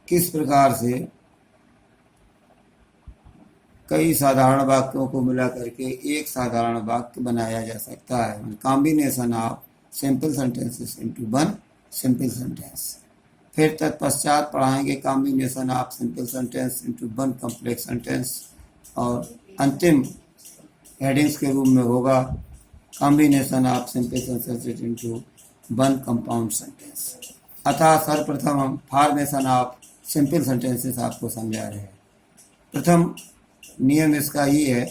किस प्रकार से कई साधारण वाक्यों को मिला करके एक साधारण वाक्य बनाया जा सकता है। Combination of simple sentences into one simple sentence. फिर तत्पश्चात पढ़ाएंगे combination of simple sentence into one complex sentence, और अंतिम हेडिंग्स के रूप में होगा combination of simple sentences into one compound sentence. अतः सर्वप्रथम हम फॉर्मेशन ऑफ सिंपल सेंटेंसेस आपको समझा रहे हैं। प्रथम नियम इसका ये है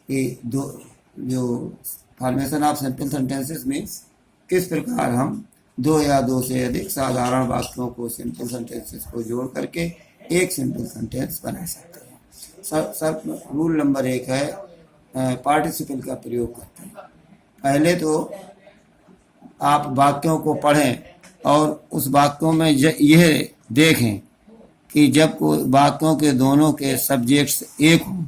कि जो formation of simple sentences means किस प्रकार हम दो या दो से अधिक साधारण वाक्यों को सिंपल सेंटेंसेस को जोड़ करके एक सिंपल सेंटेंस बना सकते हैं। सब रूल नंबर 1 है पार्टिसिपल का प्रयोग करते हैं। पहले तो आप वाक्यों को पढ़ें और उस वाक्यों में यह देखें कि जब कोई वाक्यों के दोनों के सब्जेक्ट्स एक हों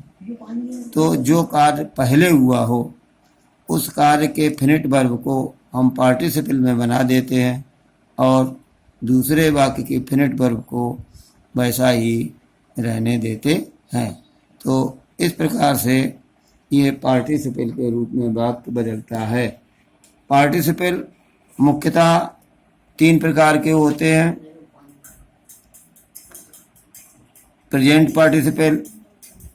तो जो कार्य पहले हुआ हो उस कार्य के फिनिट वर्ब को हम पार्टिसिपल में बना देते हैं और दूसरे वाक्य के फिनिट वर्ब को वैसा ही रहने देते हैं। तो इस प्रकार से ये पार्टिसिपल के रूप में वाक्य बदलता है। पार्टिसिपल मुख्यतः 3 प्रकार के होते हैं: प्रेजेंट पार्टिसिपल,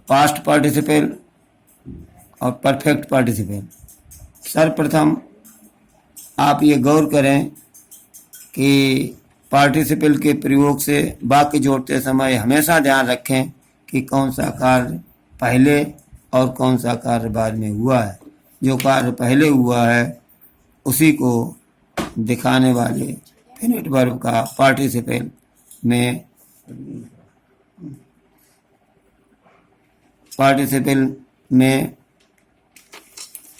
पास्ट पार्टिसिपल और परफेक्ट पार्टिसिपल। सर्वप्रथम आप ये गौर करें कि पार्टिसिपल के प्रयोग से वाक्य जोड़ते समय हमेशा ध्यान रखें कि कौन सा कार्य पहले और कौन सा कार्य बाद में हुआ है। जो कार्य पहले हुआ है उसी को दिखाने वाले फिनिट वर्ब का पार्टिसिपल में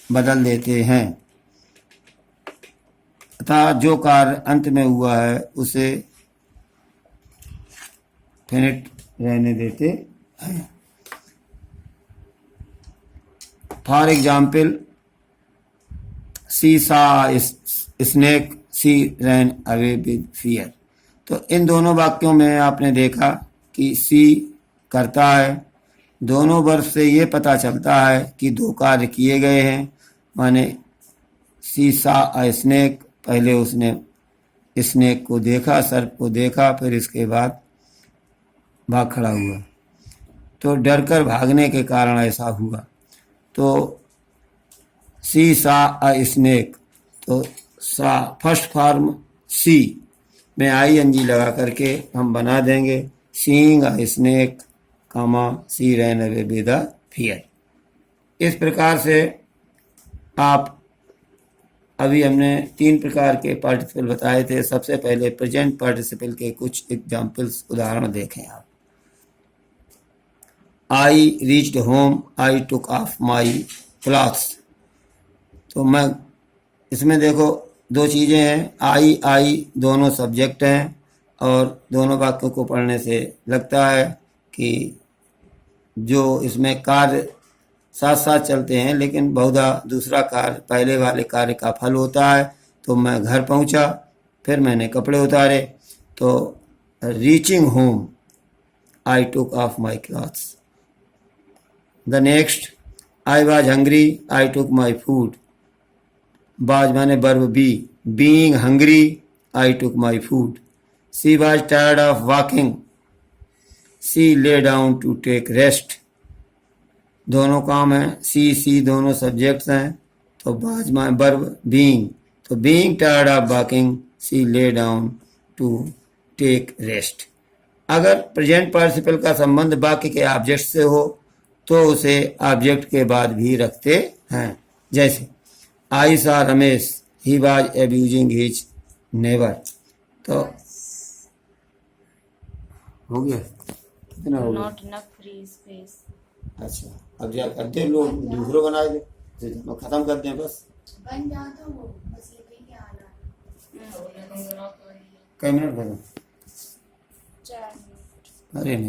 बदल देते हैं तथा जो कार्य अंत में हुआ है उसे फिनिट रहने देते हैं। For example, she saw snake, she ran away with fear. तो इन दोनों वाक्यों में आपने देखा कि सी करता है। दोनों वर्ब से ये पता चलता है कि 2 कार्य किए गए हैं। माने सी सा अ स्नेक, पहले उसने स्नेक को देखा, सर्प को देखा, फिर इसके बाद भाग खड़ा हुआ। तो डरकर भागने के कारण ऐसा हुआ। तो सी सा अ स्नेक, तो सा फर्स्ट फॉर्म सी में ING लगा करके हम बना देंगे seeing a snake, she ran away with fear. इस प्रकार से आप अभी हमने 3 प्रकार के पार्टिसिपल बताए थे। सबसे पहले प्रेजेंट पार्टिसिपल के कुछ एग्जाम्पल्स उदाहरण देखें आप। I reached home, I took off my clothes. तो मैं इसमें देखो 2 चीज़ें हैं, आई दोनों सब्जेक्ट हैं और दोनों वाक्यों को पढ़ने से लगता है कि जो इसमें कार्य साथ साथ चलते हैं, लेकिन बहुधा दूसरा कार्य पहले वाले कार्य का फल होता है। तो मैं घर पहुंचा, फिर मैंने कपड़े उतारे। तो reaching home, I took off my clothes. The next, I was hungry, I took my food. बाज माने verb be, being hungry, I took my food. She was tired of walking, she lay down to take rest. दोनों काम हैं, सी दोनों subjects हैं। तो बाज माने वर्ब बीइंग, तो being tired of walking, she lay down to take rest. अगर प्रेजेंट पार्टिसिपल का संबंध वाक्य के ऑब्जेक्ट से हो तो उसे ऑब्जेक्ट के बाद भी रखते हैं। जैसे आई सा Ramesh, he was abusing his neighbour. तो हो गया, कितना हो गया? Not enough free space. अच्छा, अब जा करते लोग दूसरों बनाए दे, तो खत्म करते हैं बस। बन जाता वो बस लिखने के आना। कई मिनट बने? 4 मिनट। अरे नहीं।